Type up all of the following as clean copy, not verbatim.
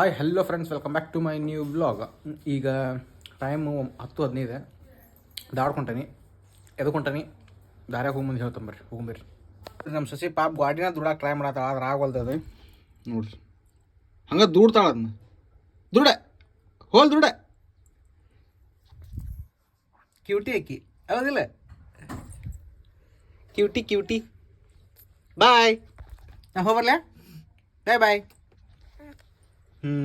Hi hello friends, welcome back to my new blog. ಈಗ time 10:15 ದಾಡ್ಕೊಂಟಾನಿ ಎದ್ಕೊಂಟಾನಿ ದಾರ್ಯಾಗ ಹೋಗಿ ಮುಂದೆ ಹೇಳ್ತಂಬರ್ರಿ ಹೋಗ್ಬರ್ರಿ. ನಮ್ಮ ಸಸಿ ಪಾಪ ಗಾಡಿನ ದುಡಾಕೆ ಟ್ರೈ ಮಾಡತ್ತಾಳ, ಆದ್ರೆ ಆಗವಲ್ದದು ನೋಡ್ರಿ. ಹಂಗೆ ದೂಡ್ತಾಳ ಅದನ್ನ ದುಡೆ ಹೋಲ್ ದುಡೆ ಕ್ಯೂಟಿ ಅಕ್ಕಿ ಹೌದಿಲ್ಲ, ಕ್ಯೂಟಿ ಬಾಯ್. ನಾ ಹೋಗ್ಬರ್ಲೆ ಬಾಯ್.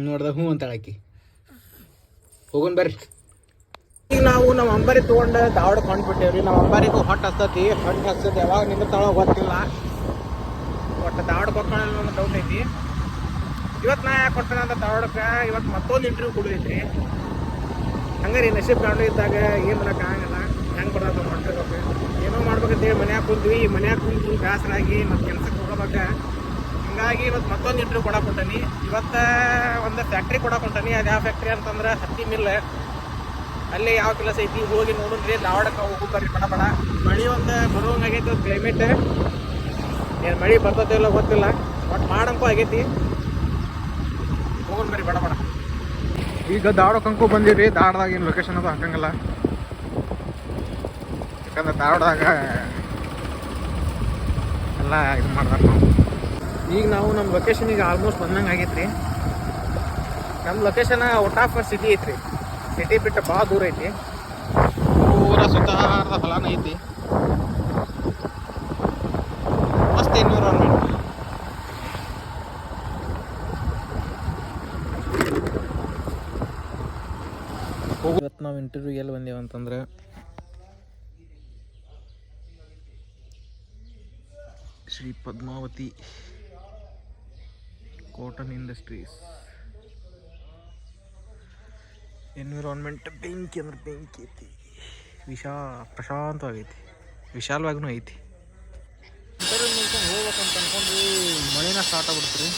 ನೋಡ್ದ ಹ್ಞೂ ಅಂತ ಹಾಕಿ ಹೋಗೋಣ ಬರ್ರಿ. ಈಗ ನಾವು ನಮ್ಮ ಅಂಬಾರಿ ತೊಗೊಂಡು ದಾವಡ ಕೊಂಡ್ಬಿಟ್ಟೇವ್ರಿ. ನಮ್ಮ ಅಂಬಾರಿಗೂ ಹೊಟ್ಟೆ ಹಸ್ತತಿ, ಯಾವಾಗ ನಿಂದಿರ್ತಾಳೋ ಗೊತ್ತಿಲ್ಲ. ಒಟ್ಟು ದಾವಡ ಕೊಟ್ಕೊಂಡು ಒಂದು ಡೌಟ್ ಐತಿ. ಇವತ್ತು ನಾ ಯಾಕೆ ಕೊಡ್ತೇನೆ ಅಂತ ದಾವಡಕ್ಕೆ ಇವತ್ತು ಮತ್ತೊಂದು ಇಂಟರ್ವ್ಯೂ ಕೊಡೈತ್ರಿ. ಹಂಗೆ ರೀ ನಶೀಬ್ ಕಾಂಡು ಇದ್ದಾಗ ಏನು ಮಾಡೋಕೆ ಆಗಲ್ಲ, ಹೆಂಗೆ ಬರೋದು ಮಾಡ್ಬೇಕು. ಏನೋ ಮಾಡ್ಬೇಕಂತೇಳಿ ಮನ್ಯಾಗ ಕುಂದ್ವಿ, ಮನ್ಯಾಗ ಕುಂತು ಬೇಸರಾಗಿ ಮತ್ತು ಕೆಲ್ಸಕ್ಕೆ ಹೋಗೋವಾಗ ಹಂಗಾಗಿ ಇವತ್ತು ಮತ್ತೊಂದು ಇಂಟರ್ವ್ಯೂ ಕೊಡಾಕೊಂಟಾನಿ. ಇವತ್ತು ಒಂದು ಫ್ಯಾಕ್ಟ್ರಿ ಕೊಡಾಕೊಂಟಾನಿ. ಅದು ಯಾವ ಫ್ಯಾಕ್ಟ್ರಿ ಅಂತಂದ್ರೆ ಹತ್ತಿ ಮಿಲ್. ಅಲ್ಲಿ ಯಾವ ಕೆಲಸ ಐತಿ ಹೋಗಿ ನೋಡಿದ್ರಿ. ಧಾರವಾಡಕ್ಕೆ ಹೋಗಿ ಬರ್ರಿ ಬಡ. ಮಳೆ ಒಂದು ಬರುವಂಗಾಗೈತಿ ಕ್ಲೈಮೇಟ್. ಏನು ಮಳೆ ಬರ್ತೈತೆ ಇಲ್ಲ ಗೊತ್ತಿಲ್ಲ, ಬಟ್ ಮಾಡಂಕೂ ಆಗೈತಿ. ಹೋಗೋಣ ಬರ್ರಿ ಬಡ. ಈಗ ಧಾರವಾಡಕ್ಕಂಕೂ ಬಂದಿರಿ. ಧಾರವಾಡದಾಗ ಏನು ಲೊಕೇಶನ್ ಅದು ಹಾಕಂಗಿಲ್ಲ, ಯಾಕಂದ್ರೆ ಧಾರವಾಡದಾಗ ಎಲ್ಲ ಇದು ಮಾಡ್ತಾರೆ. ಈಗ ನಾವು ನಮ್ಮ ಲೊಕೇಶನಿಗೆ ಆಲ್ಮೋಸ್ಟ್ ಬಂದಂಗೆ ಆಗೈತೆ ರೀ. ನಮ್ಮ ಲೊಕೇಶನ್ ಔಟ್ ಆಫ್ ಸಿಟಿ ಐತ್ರಿ. ಸಿಟಿ ಬಿಟ್ಟು ಭಾಳ ದೂರ ಐತಿ. ಪೂರ ಸುತ್ತಾರದ ಹೊಲಾನ ಐತಿ. ಮಸ್ತ್ ಎನ್ವಿರಾನ್ಮೆಂಟ್. ಇವತ್ತು ನಾವು ಇಂಟರ್ವ್ಯೂ ಎಲ್ಲಿ ಬಂದೇವು ಅಂತಂದ್ರೆ Shri Padmavati cotton industries. Environment ಬೆಂಕಿ ಅಂದ್ರೆ ಬೆಂಕಿ ಐತಿ. ಪ್ರಶಾಂತವಾಗೈತಿ, ವಿಶಾಲವಾಗೂ ಐತಿ. ಇಂಟರ್ವ್ಯೂ ಮುಗಿಸ್ಕೊಂಡು ಹೋಗ್ಬೇಕಂತ ಅನ್ಕೊಂಡ್ರಿ, ಮಳೆನ ಸ್ಟಾರ್ಟ್ ಆಗ್ಬಿಡ್ತೀರಿ.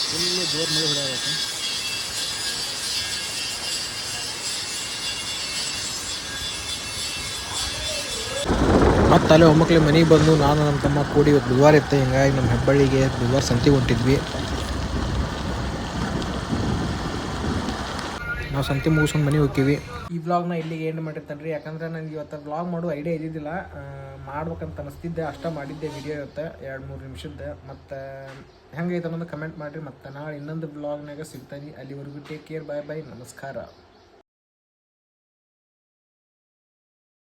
ಫುಲ್ಲು ಜೋರು ಮಳೆ ಹೊಡೆಯಬೇಕು. ಮತ್ತು ಅಲ್ಲೇ ಒಮ್ಮಕ್ಳೆ ಮನೆಗೆ ಬಂದು ನಾನು ನಮ್ಮ ತಮ್ಮ ಕೂಡಿ ಇವತ್ತು ಬುಧವಾರ ಇತ್ತು. ಹಿಂಗಾಗಿ ನಮ್ಮ ಹೆಬ್ಬಳ್ಳಿಗೆ ಬುಧವಾರ ಸಂತಿಗೆ ಹೊಂಟಿದ್ವಿ. ನಾವು ಸಂತೆ ಮುಗಿಸ್ಕೊಂಡು ಮನೆಗೆ ಹೋಗ್ತೀವಿ. ಈ ವ್ಲಾಗ್ನ ಇಲ್ಲಿಗೆ ಎಂಡ್ ಮಾಡಿರ್ತಾನೆ ರೀ. ಯಾಕಂದ್ರೆ ನನಗೆ ಇವತ್ತು ವ್ಲಾಗ್ ಮಾಡೋ ಐಡಿಯಾ ಇದ್ದಿದ್ದಿಲ್ಲ, ಮಾಡ್ಬೇಕಂತ ಅನಿಸ್ತಿದ್ದೆ. ಅಷ್ಟೇ ಮಾಡಿದ್ದೆ ವಿಡಿಯೋ ಇವತ್ತು 2-3 ನಿಮಿಷದ್ದು. ಮತ್ತು ಹೆಂಗೈತೆ ಅನ್ನೋದು ಕಮೆಂಟ್ ಮಾಡಿರಿ. ಮತ್ತು ನಾಳೆ ಇನ್ನೊಂದು ವ್ಲಾಗ್ನಾಗ ಸಿಗ್ತಾನೆ. ಅಲ್ಲಿವರೆಗೂ ಟೇಕ್ ಕೇರ್, ಬಾಯ್ ನಮಸ್ಕಾರ.